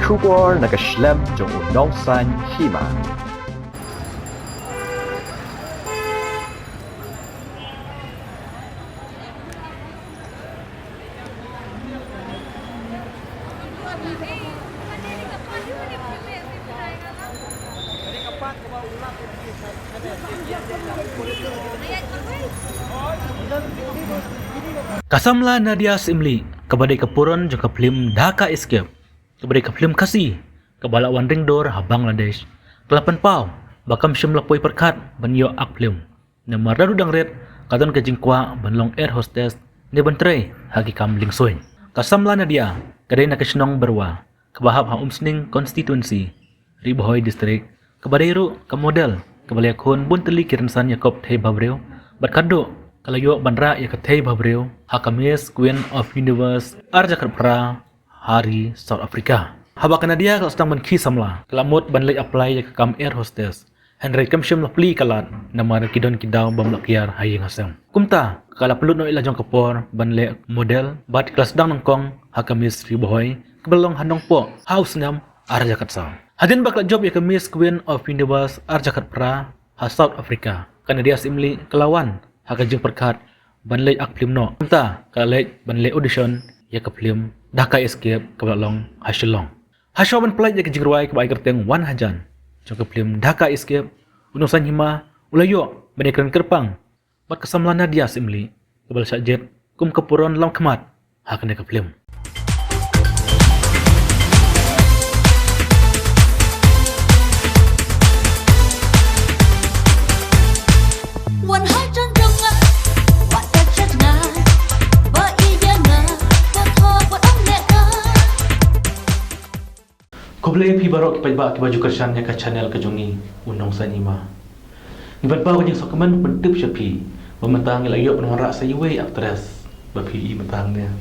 Kubor nakaslem jong unongsan hima. Kasamla Nadia Simli kabadai kapuron jong kaplim Dhaka Escape kabadai kaplim Kasih kabala Wandring Dor ha Bangladesh kelapan pau bakam syam lapoi perkat banyo akplim na maradu dangret kadon kajingkwa banlong air hostess ne bantre hagi kam lingsoy Kasamla Nadia kadai nakasnong berwa kabahap ha umsning constituency Ribohoy district kabadai ru ka model kabalay kon bunteli kiransan Yakob Thai Babreu batkado kalayo banra ya katay babreu hakamis Queen of Universe Arjakat Pra hari South Africa haba kana dia kalau sedang menki samla kelamut banlay apply ya kam air hostess Henry kamshim lapli kalat namar kidon kidaw bamlakyar hayeng hasam kumta kala pelut no ilajong kapor banlay model bat kelas dang nongkong hakamis Ribohoy kebalong handong po house nam Arjakat sa hadin bakla job ya kamis Queen of Universe Arjakat Pra ha South Africa kana dia simli kelawan hakajeng perkat banlay akplim no kumta kalay banlay audition ya kaplim Dhaka Escape kabalong hasilong hasyo ban play ya kajingruai kabai kerteng wan hajan jong kaplim Dhaka Escape unongsan hima ulayo banekran kerpang bat kasamla Nadia Simli kabal sajet kum kapuron lam kemat hakane kaplim Koble pi barok kipa baju kersan ya ka channel ka jongi unong sanima. Ngibat ba kajing sokaman pentip syapi. Mementang layo penwara saywe aktris. Bapi i mentangnya.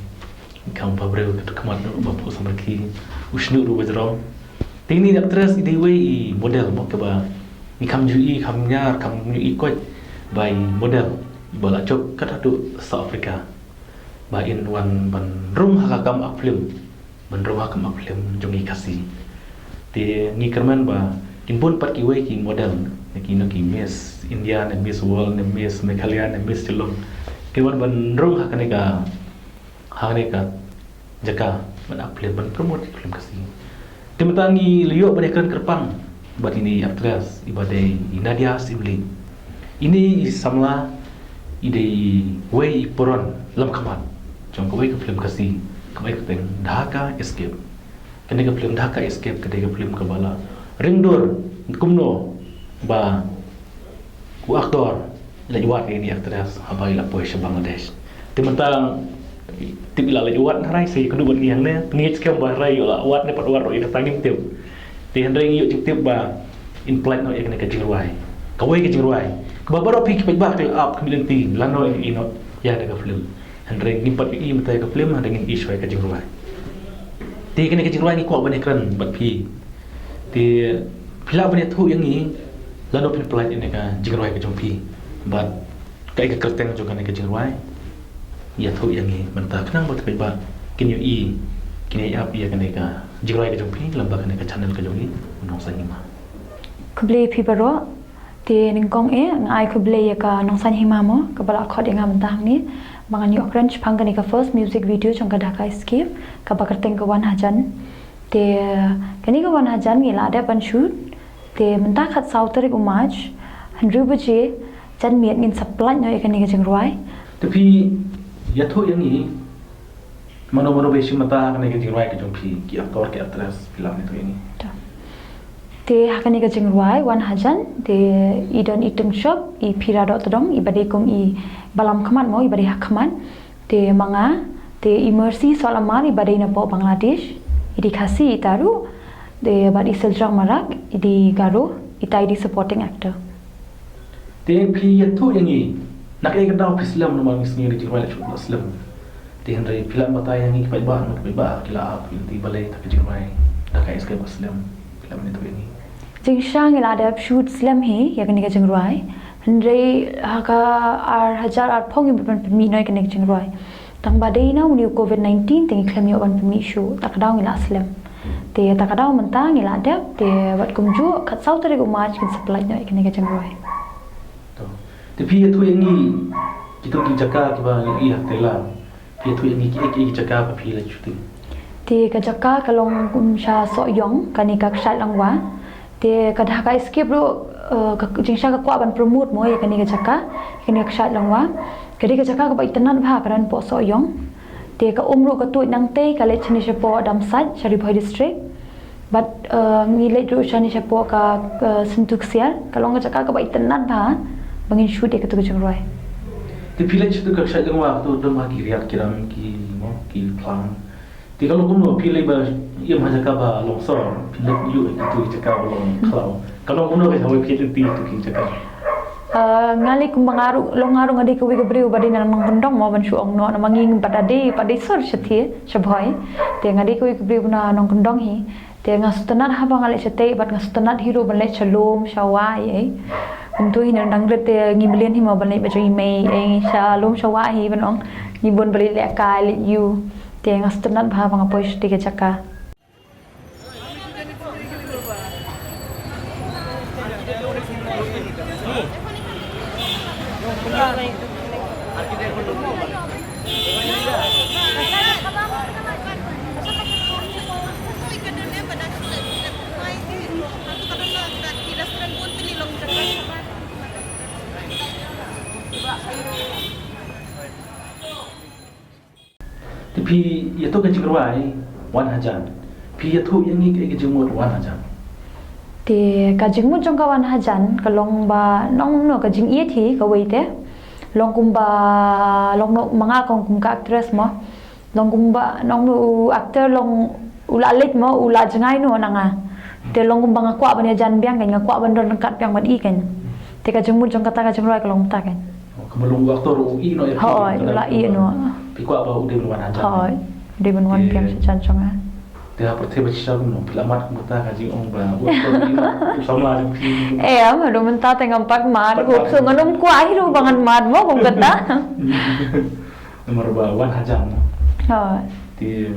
Kam pabreu ka kemat bapu samarki. Usnu ru bajrong. Tini aktris idewe i model mo ka ba. Ni kam jui kam nyar kam i kot by model. Bala cok katadu South Africa. Ba in wan ban rung hakam aflim. Ban rung hakam aflim jongi kasih. Ti ni kerman ba kinpun pat kiwe ki model ki no ki Miss India and Miss World and Miss Meghalaya and Miss Ceylon kiwan ban rung hakane ka jaka ban upload ban promote film kasih timatangi liyo ban ekran kerpang bat ini aktris ibadai Nadia Simli ini samla ide way poron lam khamat jong ko ke film kasih kamai ke Dhaka Escape kene ka film Dhaka Escape kene ka film kabala ringdor kumno ba ku aktor la juat ini aktris habai la poe Bangladesh timantang tip ila la juat harai sei kudu ban yang ne ngit skam ba rai la wat ne pat wat ro ina tangim tip ti hendring yu tip ba in plat no ekne ka jingruai kawai ka jingruai ka ba ro pi ki ba ka up kamilen ti lano ino ya ka film hendring ngimpat i mata ka film hendring iswai ka jingruai ti kene ke jingruai ni ko ban ekran bat pi ti pila ban thu yang ni lano pin plat ini ka jingruai ka jongpi bat kai ka kerteng juga ne ka jingruai ya thu yang ni banta kenang bat ba kinyo i kini ap ya kene ka jingruai ka jongpi lamba kene ka channel ka jongi unong sa hima kuble pi baro ti ningkong ngai kuble ya ka nong san hima mo ka bala khod nga banta ni mga new orange pangani ka first music video jong ka Dhaka Escape ka bakarteng ka wan hajan te kani ka wan hajan ni la ada pan shoot te menta khat sauterik umaj hanru buje chan miet ngin supply no ekani ka jingruai tapi ya thu yang ni mano besi mata kene ka jingruai ka jongpi ki aktor ke aktris film itu ini te hakani ka jingruai wan hajan te idon item shop I pira dot dong I badekum I balam khamat mo I bade hakman te manga te immersi solamar I badai na po Bangladesh idi khasi itaru de bad iseljang marak idi garo itai di supporting actor te pi ya thu yang ni nak ai ka daw Islam no mang sini di jingruai la Islam te hendrai film mata yang ni ba kila ap ti balai tak jingruai Dhaka Escape Islam film itu ini Jingsha ngilada shoot slam hi yakni ka jingruai hendrai haka ar hajar ar phong ban mi noi ka jingruai tang badai na uni COVID-19 tengi klem yo ban mi show tak daw ngila slam Ti takadau mentang ngila adap ti wat kumju kat sau tari kumaj kin supply nya ikni ka jangroi. To. Tapi itu yang ni kita pergi jaga kita iya tela. Itu yang ni kita jaga apa pilih cuti. Ti ka jaka kalong kumsha so yong kani ka kshat langwa. Ti ka dhaka skip ro ka jingsha ka kwa ban promote mo ya kani ka jaka kani ka kshat langwa. Kadi ka jaka ka bai tanan bha karan po so yong. Ti ka umru ka tu nang te ka le chini shepo damsat Sharipoi district. But ngile ru chani shepo ka Sentuk Sial kalong ka jaka ka bai tanan bha bangin shoot e ka tu ka jangroi. Tapi pilih cuti ka saya dengan waktu tu mah kiriak kiram ki mo ki plan. Ti kalau kuno pilih ba ia mah jaga ba longsor pilih you itu jaga ba long kalau. Kalau kuno ka hawe pilih ti tu ki jaga. Ngali kum mangaru longaru ngadi ku wiga briu badi nang pendong mo ban shu ong no manging padade sor chathi shabhoi te ngadi ku wiga briu na nong kendong hi te ngasutanat ha bangal chate bat ngasutanat hero ban le chalom shawai ai kum tu hi nang dang te ngimlian hi mo ban le ba joi mai ai shalom shawai hi ban ong ngibon bali le ka le you te ngasutanat bha bang apoi shti ke chaka. Tapi itu kan jengruai 1,000. Pi itu yang ni ke jengmut 1,000. Ti ka jingmu jong ka 1,000 kalong ba nong no ka jing ie thi ka wei te long kum ba long no manga kong kum ka actress mo long kum ba nong no actor long ula lit mo ula jangai no nanga te long kum ba ngakwa ban jan biang kan ngakwa ban don kat biang ban i kan te ka jingmu jong kata ka jengroi kalong ta kan Kemelung aktor UI no ya. Hoi ula i no Pi kwa ba udah berwan aja. hoi de ban wan piang se chan chonga Dia pertama cakap no pelamat kita kaji ong ba. Waktu sama ada pi. am do menta tengam pat mat ko so nganum ko ai ro bangan mat mo kong kata Nomor bawan aja no. hoi Di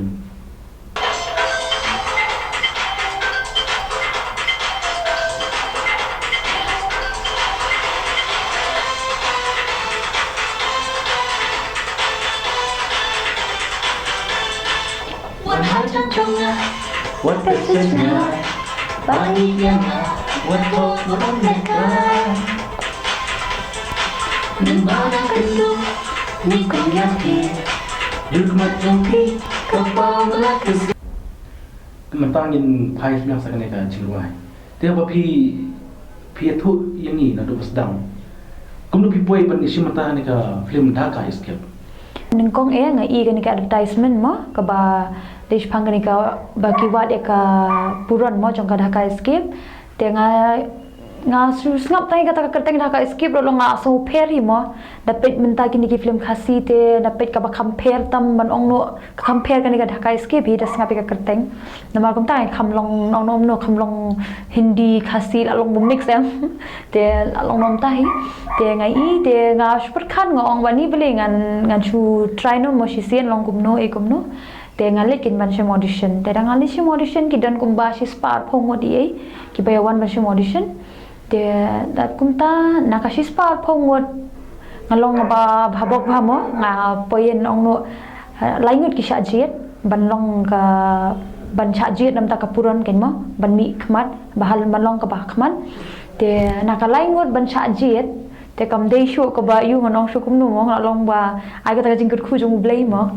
What persisnya bahagianya untuk mereka di mana kendung nikung yakin hikmat mimpi kau melakukan mentangin pai yang saya kena jengruai. Dia apa pi itu yang ni nak sedang. Kamu pi poi pan isi mata ni ka film Dhaka Escape. Ningkong ngai i kan ka advertisement mo ka ba Desh pangani ka bakiwat ka puron mo jong ka Dhaka Escape te nga ngap tai kata ka teng Dhaka Escape lo nga so peri mo dapat minta kini ki film khasi te dapat ka ba compare tam ban ong no compare kan ka Dhaka Escape hi das ngapi ka kerteng namar kum tai khamlong ong no khamlong Hindi khasi la long mix em te long nom tai te ngai i te nga super khan ngong bani bele ngan chu try no mo shisien long kum no e kum no te ngalik kin ban shim audition te ngali shim audition ki dan kum ba shi spar phong odi ai ki bayawan ban shim audition te dat kum ta nakashi spar phong ngot ngalong ba bhabok ba mo nga poyen ong no laingut ki sha jet ban long ka ban sha jet nam ta kapuron ken mo ban mi khmat bahal ban long ka ba khmat te nakalaingut ban sha jet te kam dei shu ko ba yu ngonong shu kum no mo ngalong ba ai ka ta jingkut khu jong blai mo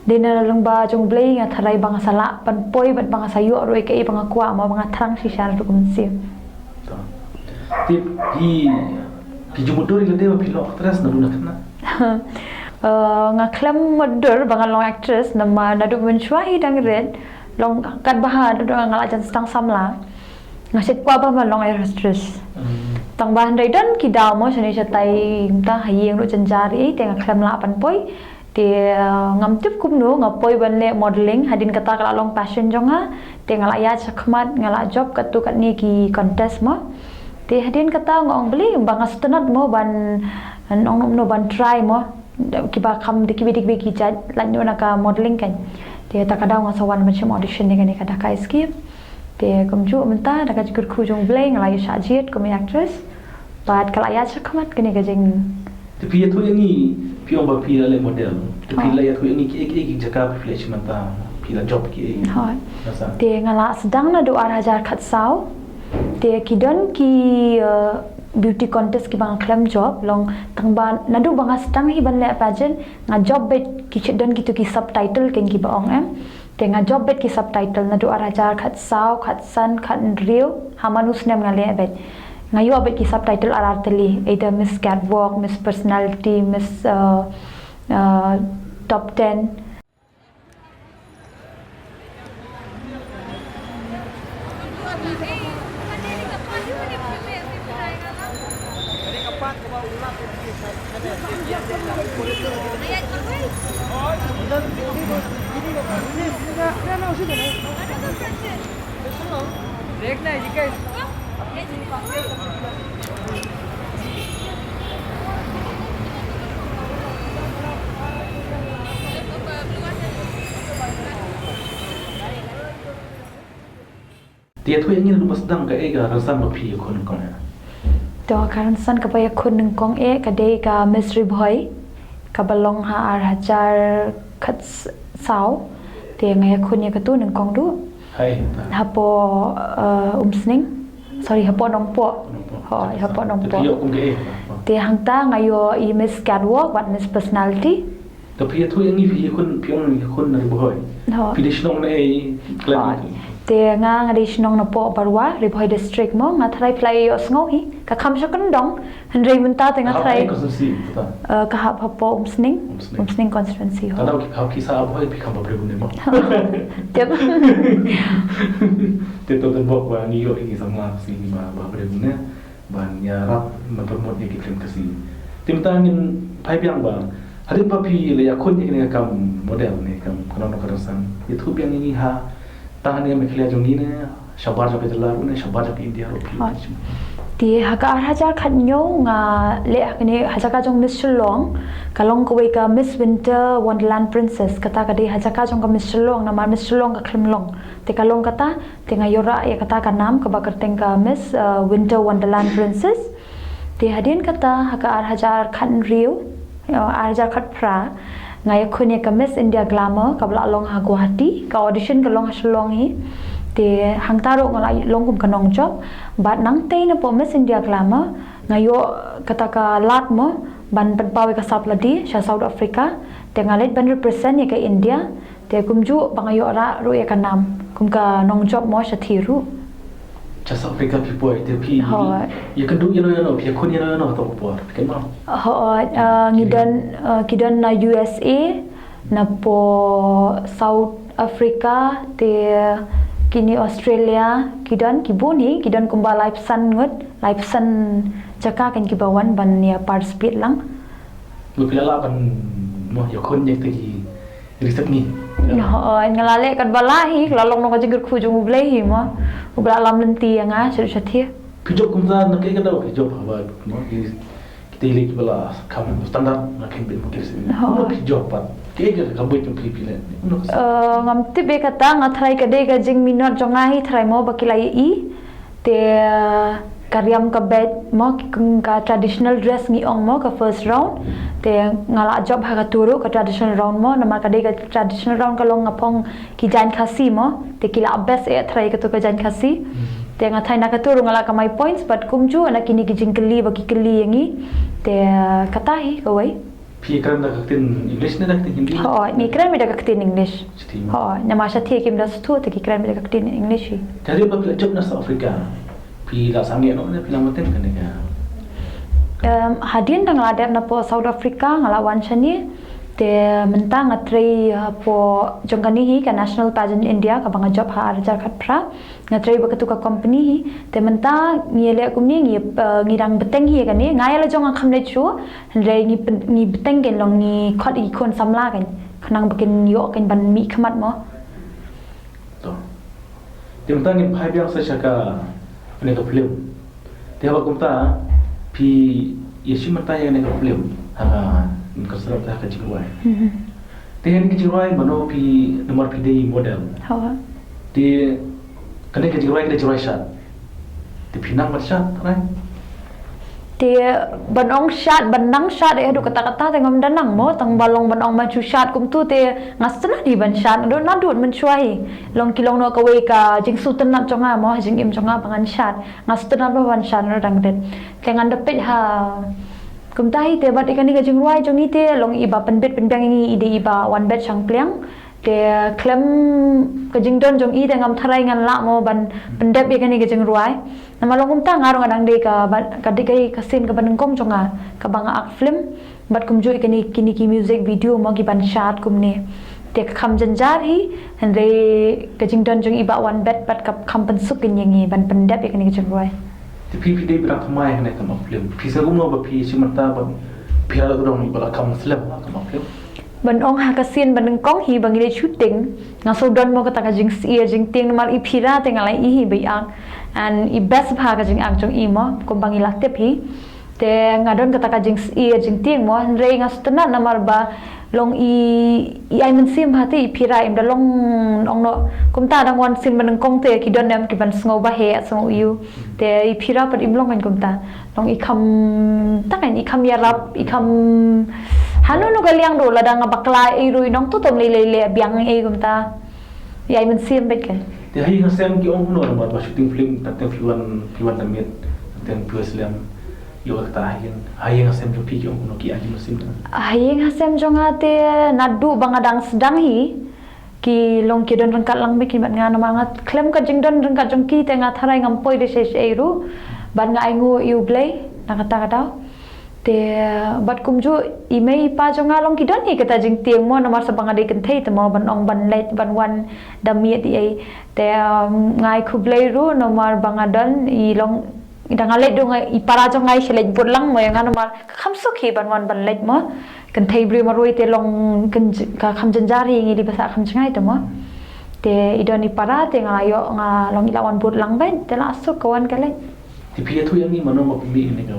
Dina lang ba jong blay nga tharay bang sala pan poy bat bang sayo roi ke bang kwa ma bang thrang si shan ru kum si Tip ki jumudur ile dewa pilo actress na duna kana. nga klam modur bang long actress nama nadu menshwa hi dang red long kat bahar do ngala jan stang samla nga sit kwa ba long actress tang bahan dai dan ki daw mo sani chatai ta hayeng ru janjari te nga klam la pan poy te ngam tip kum no ngapoi ban le modeling hadin kata kala long passion jonga te ngala ya chakmat ngala job katu kat ni ki contest mo te hadin kata ngong beli bang astenat mo ban nong no ban try mo ki ba kham dikbi ki jat lan yo na ka modeling kan Dia tak ada orang sawan macam audition dengan ni kada kai skip. Dia kumju mentah dak jikur khu jong bleng lai Shajit kami actress. But kalau ayat cakamat kini kajeng. Tapi itu yang ni pion ba pi la model. Tapi la itu yang ni ki jaka flash mata pi la job ki. Ha. Rasa. Dia ngala sedang na doa hajar khat sau. Dia kidon ki beauty contest ki bang klam job long tangban nadu bang sedang hi ban le pageant nga job bet ki chedon ki tu ki subtitle ken ki baong em. Dia nga job bet ki subtitle nadu hajar khat sau khat san khat real hamanus nem ngale bet. Ngayo abet ki subtitle ararteli either Miss Catwalk, Miss Personality, Miss Top 10. Dia tu yang ni lu sedang ke ega rasa ba pi kon kon. Doa karan san kapaya kun ng kong kadai ka Miss Riboy kabalong ha ar hajar khat sau te ngaya kun ya katu ng kong du Hai. hapo umsning sorry hapo nongpo hoi hapo nongpo Tapi aku ke te hangta ngayo I Miss Catwalk wat Miss Personality Tapi itu yang ni pion na riboy. ho Pi disnong na klan. te nga ngadi sinong na po barwa Riboy district mo nga try play yo sngohi ka kam sya kandong handre munta te nga try Konsensi betul. kahap hapo umsning constituency ho Kalau kau kisah apa pi kam ba bregun mo. Tiap Teto dan bok wa ni yo ini sama si ni ba bregun ne ban ya rap mempermot ni kirim kasi. Tim tangin pai biang ba hari pa pi le ya kon ni kam model ne kam kono no karasan. Itu biang ini ha tahan yang mekhlia jong ni ne shabar jo petla ne shabar jo India ro pi. Di haka hajar khanyo nga le akne hajaka jong Miss Shillong kalong ko ka Miss Winter Wonderland Princess kata ka di hajaka jong ka Miss Shillong na Miss Shillong ka klimlong te kalong kata te nga yora ya kata ka nam ka bakarteng ka Miss Winter Wonderland Princess te hadin kata haka hajar khan riu hajar khat pra nga yakun ya ka Miss India Glamour ka bla long ha Guwahati ka audition ka long ha Shillong hi te hangtaro ngalai longkum kanong job bat nang te na po Miss India Glamour ngayo kata ka lat mo ban pawe ka sapladi sa South Africa te ngalit ban represent ya ka India te kumju bangayo ra ru ya kanam kum ka nong job mo sa thiru South Africa pi boy te pi. Ya kan du no pi kon no to po. Kan ma. ho ngidon na USA na po South Africa te kini Australia kidan kibuni kidan kumba live sun jaka kan kibawan ban ya participate lang Lu pila ban mo ya kon yak tegi riset ni. ngalale kan balahi lalong no kajigir khujung ublehi mo ubla lam lenti nga sedia Pijok kumza na kay kada pijok ba mo kita ilik bala kam standard na kan bin mukir sin. Mo pijok pat. Kaya ka kabut yung pipila. ngam tibe kata ngatrai kade ga jing minot jongahi trai mo bakilai te karyam ka bed mo ka traditional dress ngi ong mo ka first round te ngala job ha ka turu ka traditional round mo nama kade ka traditional round ka long ngapong ki jan khasi mo te kila best e trai ka to ka jan khasi te ngathai na ka turu ngala ka my points but kumju ana kini ki jing keli baki keli yangi te katahi kawai Pi kran da kaktin English na kaktin Hindi. ho ni kran mi da kaktin English ho nama sha the kim da stu te ki kran mi da kaktin English Jadi ba pila job na South Africa. Pi la sangi no na pila maten kan ka. Hadin dang ladap na po South Africa ngalawan chani te mentang ngatri po jongkani hi ka National Pageant India ka banga job ha arjar khatra ngatri ba ka company hi te menta ngile kumni ngirang beteng hi kan ni ngaya la jong kham le chu re ngi beteng gen long ni khot I kon samla kan khnang bakin yo kan ban mi khmat mo To. Tim tangin phai biang sa shaka ne ka film. Te ba kumta pi yeshi mata ya ne ka film. Ha ka sarap ta ka jigwai. Tihan ke jirai mano pi nomor PD model. Hawa. Di kene ke jirai shot. Di pinang mat shot, right? Ti banong shot banang shot du kata-kata tengom danang mo tang balong banong maju shot kum tu te ngasna di ban shot do na dut men chuai long kilong no kawe ka jing su tenat chonga mo jing im chonga pangan shot ngasna ba ban shot no dang det tengan depet ha kum tahi te bat ikani ka jing ruai jong ni te long iba penbet penbang ngi ide iba one bet chang pliang te klem ka jing don jong i tengam tharai ngan la mo ban pendep ikani ka jing ruai nama long kum ta ngarong adang de ka dikai ka sin ka ban kong chonga ka banga ak film bat kum jo ikani kini ki music video mo gi ban shot kum ne te kham janjar hi hande ka jing don jong iba one bet bat ka kham pen suk kin yangi ban pendep ikani ka jing ruai Di PD berak kemai kena kam film. Pisa gumno ba pi simanta ba pira dong ni bala kam film kam film. ban ong ha ka sin ban kong hi bang ile shooting nga so don mo ka ta ka jing si jing ting mal i phira te ngalai i hi bai ang and i best bha ka jing ang jong i mo ko bang ila te phi te nga don ka ta ka jing si jing ting mo re nga stana na mal ba long i ai men sim ha te i phira im da long ong no kum ta dang wan sin ban kong te ki don nam ki ban sngo ba he so you te i phira pat im long kan kum ta long i kham ta kan i kham ya rap i kham hanu no galiang do ladang bakla e rui nong tu tom le biang e gum ta yai men sim bet kan Di hai ngasem ki ong no ba shooting film tateng film tamit tateng film yo ta hai ngasem jo pi ki ong no ki aji musim ta. ayeng hasem jonga te nadu bangadang sedang hi ki long ki don rangkat lang bikin bat ngana mangat klem ka jing don rangkat jong ki te nga tharai ngampoi de se ru ban nga aingu yu blai nakata kata te bat kumju imei pa jonga long ki don hi kata jing tiang mo nomor sabang ade kan thei te mo ban ong ban let ban wan damiet di ai te ngai khublai ru nomor bangadon I long idang alet do ngai I para jong ngai selej burlang mo yang nomor kham sukhi ban wan ban let mo kan thei bri maroi te long kan ka kham janjari ngi di basa kham chngai te mo te idon I para te ngayo nga long ilawan burlang ben te la asuk kawan kale Di pi tu yang ni mano ma pi ni ka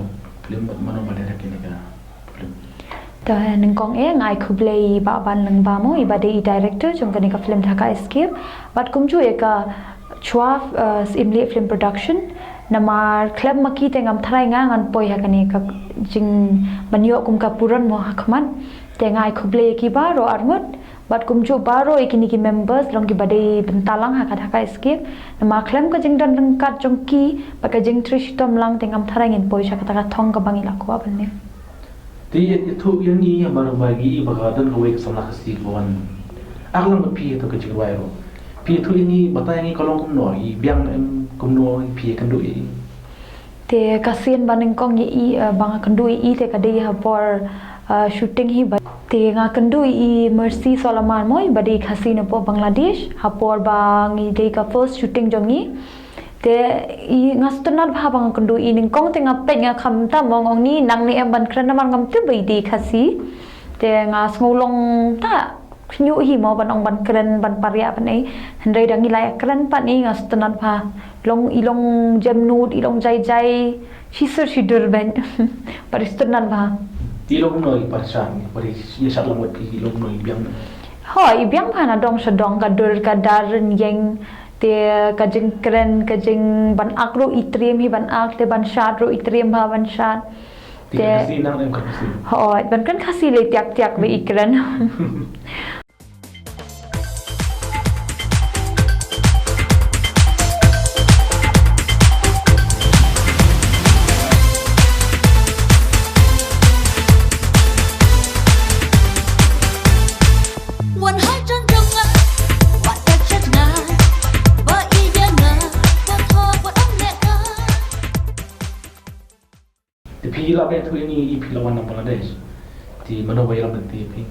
film mano ma direct ni ka film. ta nang kong e ngai khublei ba ban lang ba mo iba de director jong kan ka film Dhaka Escape bat kumju e ka chua imli film production namar klem maki tengam tharai nga ngan poi ha kani ka jing banyo kum ka puran mo hakman te ngai khublei ki ba ro armut bat kumju baro ikini ki members long ki badai bentalang ha ka Dhaka Escape nama klem ka jing dan rengkat jong ki ba ka jing trish tom lang tengam tharai ngin poi sha ka thong ka bangi lakwa banne Di itu yang ni yang baru bagi ibaga dan kau ikut sama kasih kawan. Aku lang pi itu kecil ro. Pi itu ini batai ini kalau kumno I biang kumno pi kendu I. te kasin baning kong I bang kandu I te ka dei ha por shooting hi ba te nga kandu I Mercy Solomon moi badi khasin po Bangladesh ha por bang I dei ka first shooting jongi te I ngastunar bha bang kandu I ning kong te nga pe nga kham ta mong ong ni nang ni em ban kran man ngam te bai dei khasi te nga smolong ta nyu hi mo ban ong ban kran ban paria ban ai handai dang I lai kran pa ni ngastunar bha long ilong jamnud ilong jai shisir shidur ben paristunar bha Di lo kumno I parsan pari ya sat lang pi lo kumno I biang. hoi biang phana dong sedong ka dur ka darin yang te ka jing kren ka jing ban akro itriam hi ban ak te ban shat ro itriam ba ban shat Di kasih nang em kasih. hoi ban kan khasi le tiak be ikren Di pi la be tu ini I pi lawan nang Bangladesh. Di mana bayar nanti pi.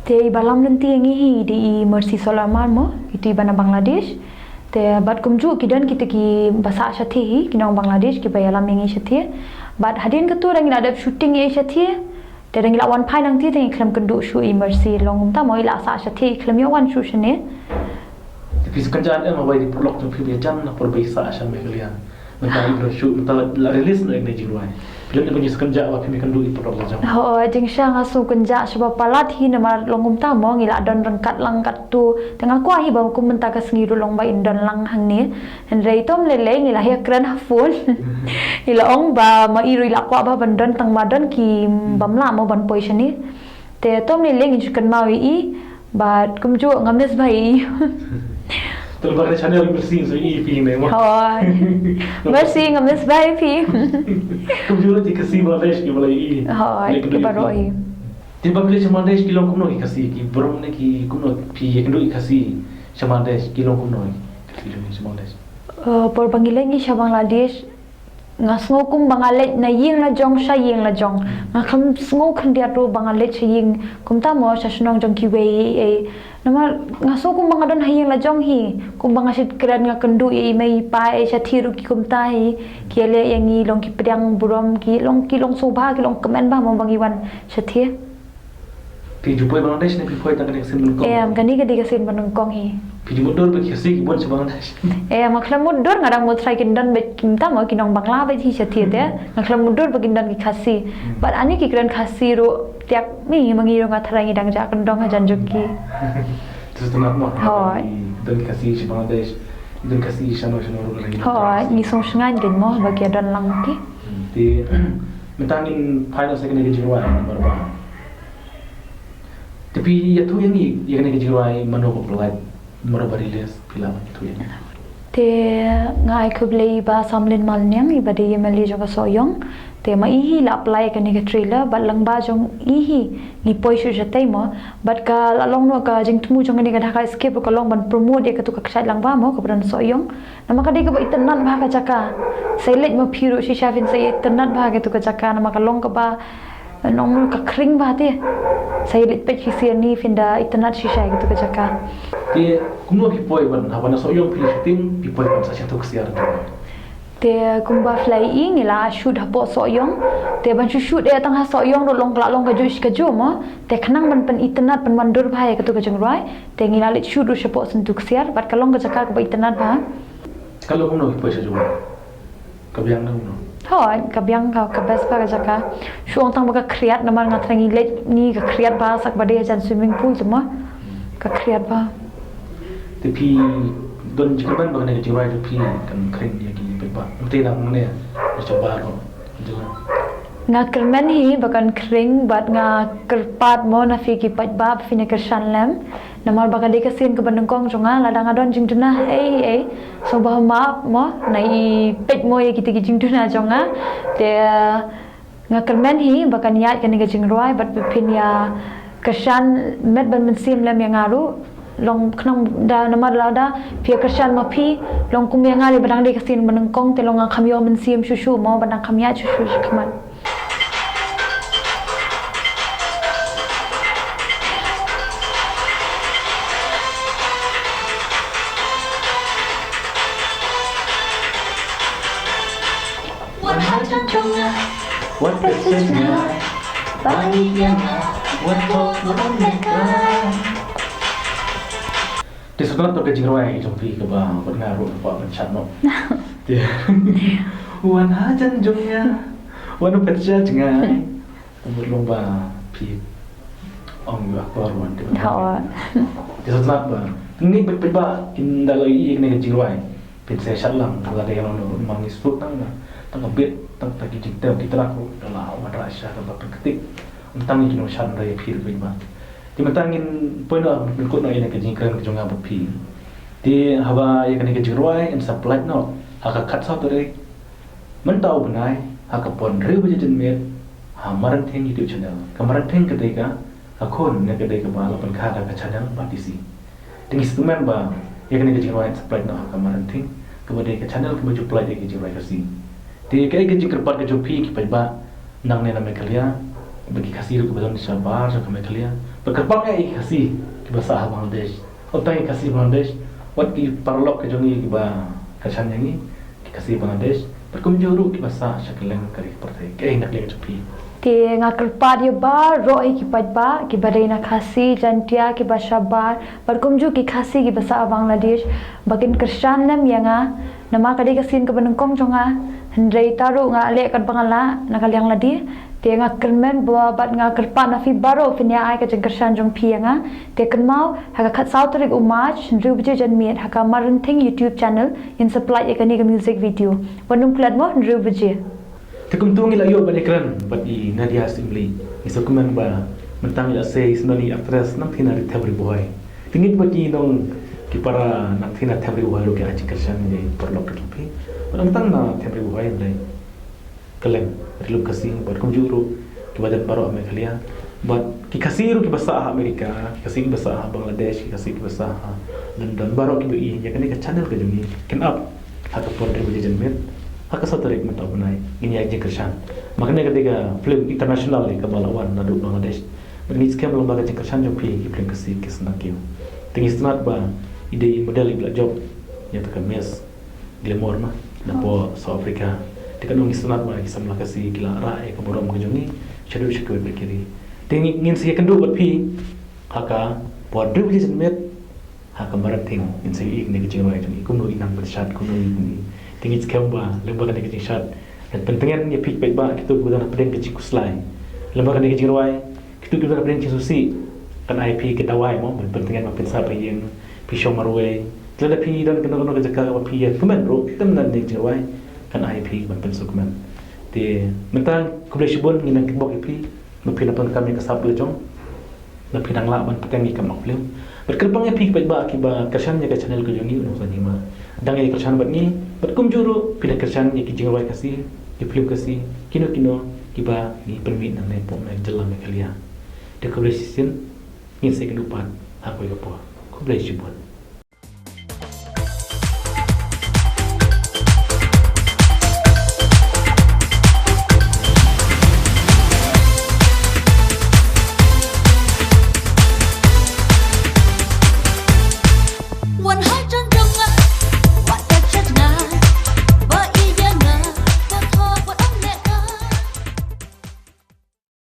te balam nanti ngi hi di Mercy Solomon mo iti bana Bangladesh te bat kumju kidan kita ki basa shathi hi kinong Bangladesh ki bayalam ngi shathi bat hadin ka tu rang ada shooting e shathi te rang lawan phai nang ti te khlam kandu shu I Mercy long ta moi la sa shathi khlam yo wan shu shne Di pi sekanjan em awai di prolog tu pi biajan na por bisa asal me kalian. Mentah I shoot mentah la release no ek ne jiruai. Pilih bagi sekenja wa kami kandu itu rok jam. Ho jing sha ngasu kunja sebab palat hi nama longum ta mo ngila don rengkat langkat tu tengah ku hi ba ku menta ka sengi long ba indon lang hang ni and rei tom le ngila hi kran hafun ila ong ba ma iru ila kwa ba bandon tang madon ki bamla mo ban poi shani te tom le ngi chukan ma wi ba kum ju ngamis bai Tuh bakal channel bersih so i pi ne mo. ho mercy ngamis bai pi Kum juro ti kasi Bangladesh ki boleh i. ho ke baroi Ti Bangladesh Bangladesh ki long kumno ki kasi ki brom ne ki kumno pi kandu i kasi Bangladesh ki long kumno kasi lo ni Bangladesh. por bangilengi sa Bangladesh nga sngo kum bangalet na ying la jong sha ying la jong nga kham sngo khan dia to bangalet cha ying kum ta mo sa snong jong ki wei e nama nga so kum bangadon ha ying la jong hi kum bangasit kran nga kendu e mai pa e cha thiru ki kum ta hi ki le yang i long ki pedang burom ki long so ba ki long kemen ba mo bangiwan cha thi Pi jupoi Bangladesh ne pi poi tang ne sim mun ko. em gani gadi ka sin banung kong hi Pi mundur bagi kasi ki bon Bangladesh. maklam mudur ngadang mo try kindan be kimta mo kinong bangla be hi chathi te maklam mudur be kindan ki khasi but ani ki kran khasi ro tiak mi mangi ro nga tharangi dang ja kan dong ha janjuk ki Terus tenang mo. Hoi. Dan kasi Bangladesh. Dan kasi shano ro lagi. ho ni song shngan gen mo ba ki don lang ki Ti mentangin final second ke jirwa nomor ba. Tapi ya tu yang ni yang ni ke jirwa mano ko pelat nomor ba release film itu yang. te ngai kublei ba samlin malnyang i bade yemeli jong ka soyong te ma ihi la apply ka ni ka trailer bat lang ba jong ihi ni poi shu jatai mo bat ka long no ka jing tumu jong ni ka dhaka escape ka long ban promote ka tu ka ksai lang ba mo ka bran soyong nama ka de ka ba itanan ba ka chaka select mo phiru shi shavin sai itanan ba ka tu ka chaka nama ka long ka ba nong ka kring ba te sai lit pe chi ni finda itanan shi shai ka tu ka chaka Ti kumno ki poi ban hawana so yong pilih tim pi poi ban sa tu ksiar tu. te kumba fly i ngila shoot hapo soyong te ban shoot e tang ha soyong ro long kla long ka juice ka jo mo te khnang ban pan itnat pan mandur bhai ka tu ka jeng roi te ngila lit shoot ro shapo sun tuk siar bat ka long ka chaka ka ba itnat ba Kalau kumno ki poi sa jo. Kabyang na kumno. hoi ka byang ka best pa ka chaka shuang tang ba ka create na mar nga thangi let ni ka create ba sak ba de jan swimming pool semua ka create ba Tapi don jika ban bagai jiwa itu pi kan kering dia gini pepa. Mesti nak mana ya? Coba ro. Jangan. nga kermen hi bakan kring bat nga kerpat mo na fi ki pat bab fi ne kershan lem namal baka de kasin ke bandengkong jonga ladang adon jing tuna ei so bah ma mo nai pet mo ye kiti jing tuna jonga te nga kermen hi bakan yat kan ga jing roi bat pin ya kershan met ban mensim lem yang aru long knong da nama da pia kershan ma pi long kum yang ali badang de kasin bandengkong te long khamyo mensim shushu mo badang khamya shushu khaman One heart and tongue, one passage now. Bangit yang one talk, one neckar. Di sekolah tu kerja rawai jompi ke bang, pengaruh apa menchat no. Dia. Wan hajan jongnya, wan kerja jengai. Umur lomba pi. Ong gua baruan dia. Ho. Di sekolah bang. Ini berpeba indalai ini kerja rawai. Pin saya syalang kalau ada yang no mangis fruit tangga. Tangga bit tang tagi jingtel kita laku dalam madrasah atau berketik. Tentang ini kino syan raya pi berpeba. Di matangin poin no berikut no ini kejingkran kejonga berpi. Di haba yang kena kejirwai and supply no haka kat satu dek. Mentau benai haka pon ribu jajan met. Hamaran teng YouTube channel. Kamaran teng ketika akun yang ketika bala penkada ke channel batisi. Dengan instrumen ba yang kena kejirwai and supply no haka maran teng kepada ke channel kebaju play dia kejirwai kasi. Di kaya kejingkran kejopi kipai nang nena mekalia bagi kasih ke badan sabar ke mekalia. Berkerbang kasih ke bahasa Bangladesh. Otak kasih Bangladesh. Wat ki parlok ke jongi ki ba kasan yang ni kasih Bangladesh. Berkumjuru ki bahasa syakileng kari partai. Ke nak lagi cepi. Ti nga kerpat yo ba roi ki pat ba ki badai na khasi jantia ki ba sabar berkumju ki khasi ki bahasa Bangladesh bakin kershan nam yanga nama kadi kasin ke benengkong jonga Hendrai taru nga ale kat bangala nakaliang ladi te nga kermen buat nga kerpa na fi baro finya ai ka jengkersan jong pi nga te kenmau haka khat sauterik umaj hendri buje jan miet haka marenting YouTube channel in supply ekani ka music video wanum klat mo hendri buje Tekum tu ngila yo banekran bat I Nadia Simli iso kuman ba mentang ila sei snoni actress nang thina ri thabri boy tingit bati dong ki para nang thina thabri boy lo ke achi kersan ni perlok kepi mentang na thabri boy lai kalem rilum kasih bat kum juru ki badan paro Amerika bat ki kasiru ki bahasa Amerika ki kasih bahasa Bangladesh ki kasih bahasa London baro ki bi ya kani ka channel ke jumi ken up haka pon dari buje janmet haka satarik mata bunai ini aja kersan makanya ketika film internasional ni ke balawan nadu Bangladesh Berni sekian lembaga jengkersan jopi film kasih kesenakio. Tinggi senat ba ide model ibla job yang tekan mes glamour mah napo South Africa. Tekan ngi senat ba kisah melakasi gila rai ke borom ke jongi shadow shikwe berkiri. Tinggi ngin sia kendu bat pi haka buat dri biji met haka marating ngin sia ik ne kecing rai jongi kuno inang bersat kuno ini. Tinggi sekian ba lembaga ne kecing shat dan pentingnya ni pik baik ba kita gudang pedeng kecing kuslai. Lembaga ne kecing rai itu kita berani susi kan IP kita wai mo pentingnya makin siapa yang pisau marway jadi pi dan kena kerja apa pi ya kemen bro kita menan di jawai kan IP makin sukuman di mentang kubli shibun nginang kibok IP makin apa kami kesap lejong makin nang la ban petang ikam film berkerbangnya pi baik ba akibat kersannya ke channel ke jongi uno sanima dang ya kersan bat ni berkum juru pindah kersan ya kijing wai kasih di film kasih kino kiba ni permit nang nepok nang jelam kalian. Dia kau boleh sisin, ingin saya kedupan, aku yang apa, kau boleh jemput.